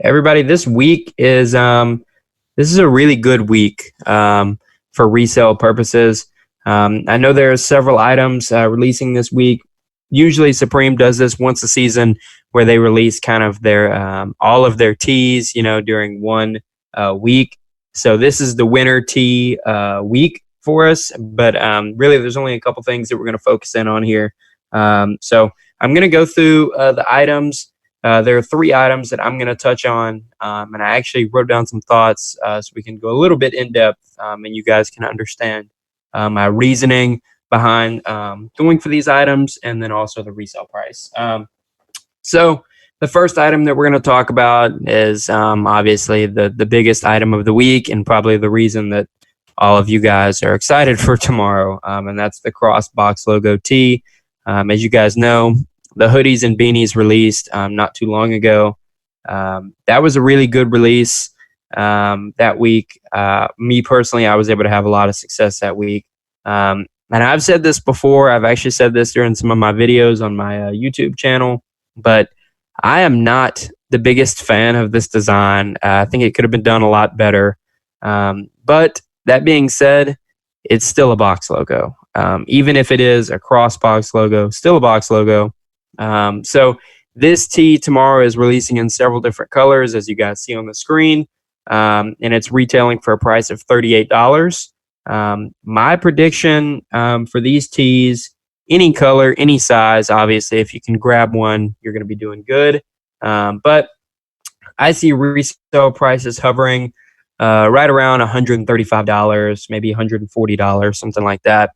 Everybody, this is a really good week for resale purposes. I know there are several items releasing this week. Usually, Supreme does this once a season, where they release kind of their all of their tees, during one week. So this is the winter tee week for us. But really, there's only a couple things that we're going to focus in on here. So I'm going to go through the items. There are 3 items that I'm going to touch on, and I actually wrote down some thoughts so we can go a little bit in depth, and you guys can understand my reasoning behind going for these items, and then also the resale price. So the first item that we're going to talk about is obviously the biggest item of the week, and probably the reason that all of you guys are excited for tomorrow, and that's the Cross Box logo tee. As you guys know, the hoodies and beanies released not too long ago. That was a really good release that week. Me personally, I was able to have a lot of success that week. And I've said this before. I've actually said this during some of my videos on my YouTube channel. But I am not the biggest fan of this design. I think it could have been done a lot better. But that being said, it's still a box logo. Even if it is a cross box logo, still a box logo. So this tee tomorrow is releasing in several different colors, as you guys see on the screen, and it's retailing for a price of $38. My prediction for these tees, any color, any size, obviously, if you can grab one, you're going to be doing good. But I see resale prices hovering right around $135, maybe $140, something like that.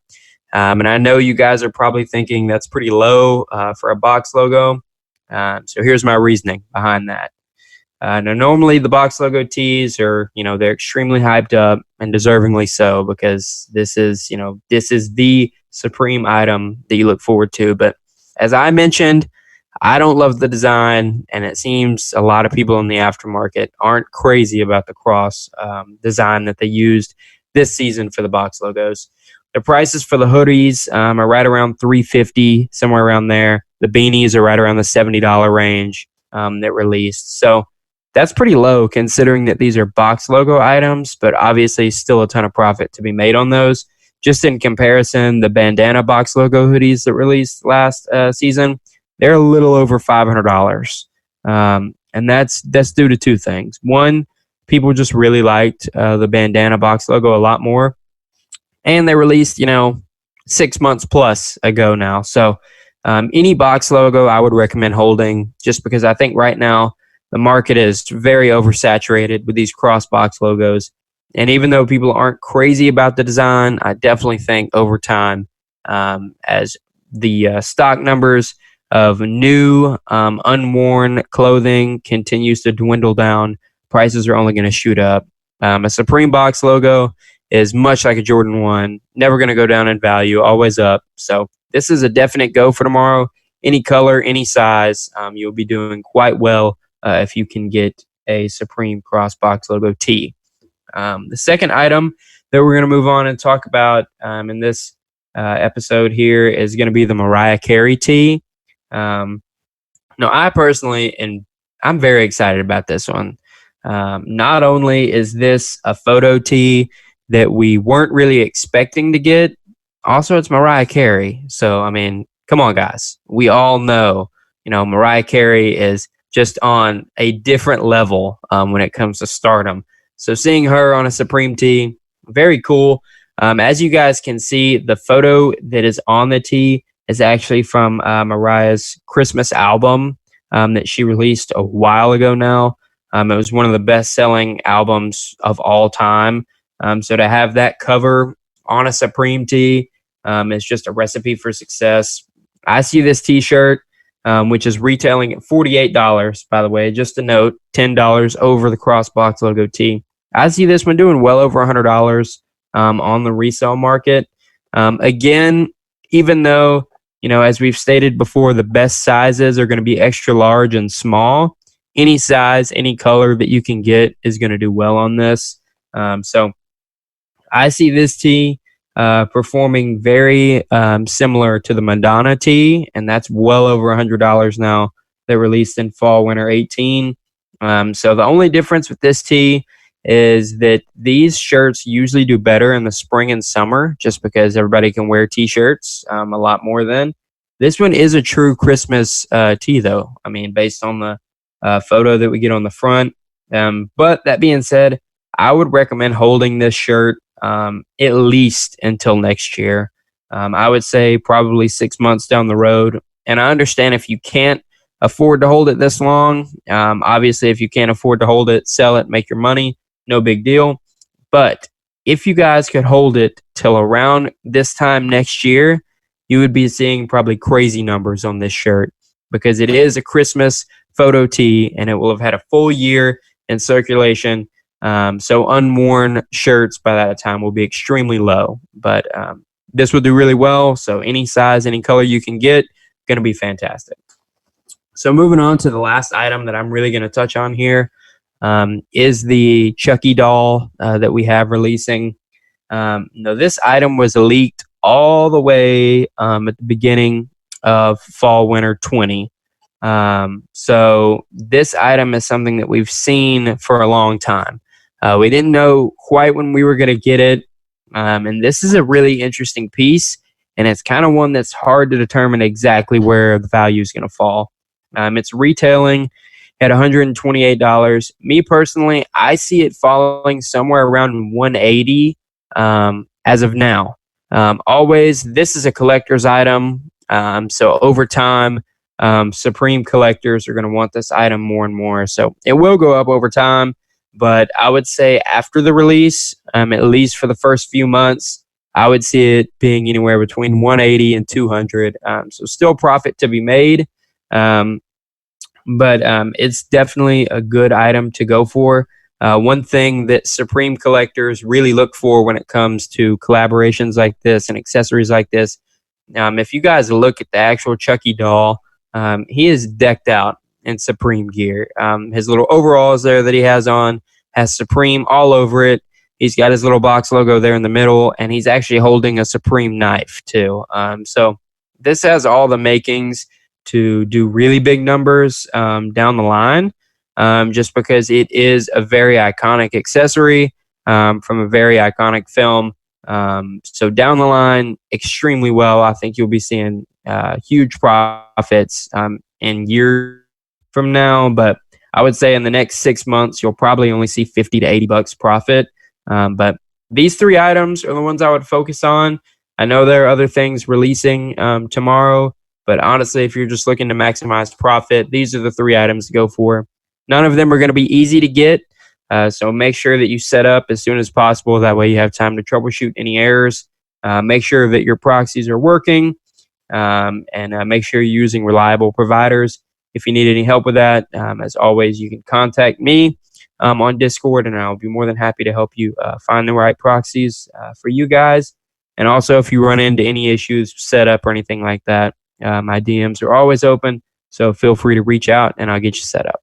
And I know you guys are probably thinking that's pretty low for a box logo. So here's my reasoning behind that. Now, normally the box logo tees are, they're extremely hyped up, and deservingly so, because this is the Supreme item that you look forward to. But as I mentioned, I don't love the design, and it seems a lot of people in the aftermarket aren't crazy about the cross design that they used this season for the box logos. The prices for the hoodies are right around $350, somewhere around there. The beanies are right around the $70 range that released. So that's pretty low, considering that these are box logo items, but obviously still a ton of profit to be made on those. Just in comparison, the bandana box logo hoodies that released last season, they're a little over $500. And that's due to 2 things. One, people just really liked the bandana box logo a lot more. And they released, 6 months plus ago now. So any box logo I would recommend holding, just because I think right now the market is very oversaturated with these cross box logos. And even though people aren't crazy about the design, I definitely think over time, as the stock numbers of new unworn clothing continues to dwindle down, prices are only going to shoot up. A Supreme box logo is much like a Jordan 1, never going to go down in value, always up. So this is a definite go for tomorrow. Any color, any size, you'll be doing quite well if you can get a Supreme cross box logo tee. The second item that we're going to move on and talk about in this episode here is going to be the Mariah Carey tee. Now, I personally, and I'm very excited about this one. Not only is this a photo tee that we weren't really expecting to get, also it's Mariah Carey. So, I mean, come on, guys. We all know, Mariah Carey is just on a different level when it comes to stardom. So seeing her on a Supreme tee, very cool. As you guys can see, the photo that is on the tee is actually from Mariah's Christmas album that she released a while ago now. It was one of the best-selling albums of all time. So to have that cover on a Supreme tee is just a recipe for success. I see this t-shirt, which is retailing at $48, by the way. Just a note, $10 over the Crossbox logo tee. I see this one doing well over $100 on the resale market. Again, even though, as we've stated before, the best sizes are going to be extra large and small, any size, any color that you can get is going to do well on this. So I see this tee performing very similar to the Madonna tee, and that's well over $100 now. that released in fall winter 18. So the only difference with this tee is that these shirts usually do better in the spring and summer just because everybody can wear t-shirts a lot more then. This one is a true Christmas tee, though. I mean, based on the photo that we get on the front. But that being said, I would recommend holding this shirt at least until next year. I would say probably 6 months down the road. And I understand if you can't afford to hold it this long. Obviously, if you can't afford to hold it, sell it, make your money. No big deal. But if you guys could hold it till around this time next year, you would be seeing probably crazy numbers on this shirt because it is a Christmas photo tee and it will have had a full year in circulation. So unworn shirts by that time will be extremely low. But this will do really well. So any size, any color you can get, going to be fantastic. So moving on to the last item that I'm really going to touch on here is the Chucky doll that we have releasing. This item was leaked all the way at the beginning of fall winter 20. So this item is something that we've seen for a long time. We didn't know quite when we were going to get it. And this is a really interesting piece. And it's kind of one that's hard to determine exactly where the value is going to fall. It's retailing at $128. Me personally, I see it falling somewhere around $180 as of now. Always, this is a collector's item. So over time, Supreme collectors are going to want this item more and more. So it will go up over time. But I would say after the release, at least for the first few months, I would see it being anywhere between 180 and 200. So still profit to be made. But it's definitely a good item to go for. One thing that Supreme collectors really look for when it comes to collaborations like this and accessories like this, if you guys look at the actual Chucky doll, he is decked out in Supreme gear. His little overalls there that he has on has Supreme all over it. He's got his little box logo there in the middle, and he's actually holding a Supreme knife too. So this has all the makings to do really big numbers down the line, just because it is a very iconic accessory from a very iconic film. So down the line, extremely well. I think you'll be seeing huge profits in years from now, but I would say in the next 6 months, you'll probably only see $50 to $80 profit. But these three items are the ones I would focus on. I know there are other things releasing tomorrow, but honestly, if you're just looking to maximize profit, these are the three items to go for. None of them are going to be easy to get, so make sure that you set up as soon as possible. That way you have time to troubleshoot any errors. Make sure that your proxies are working, and make sure you're using reliable providers. If you need any help with that, as always, you can contact me on Discord, and I'll be more than happy to help you find the right proxies for you guys. And also, if you run into any issues, setup or anything like that, my DMs are always open, so feel free to reach out, and I'll get you set up.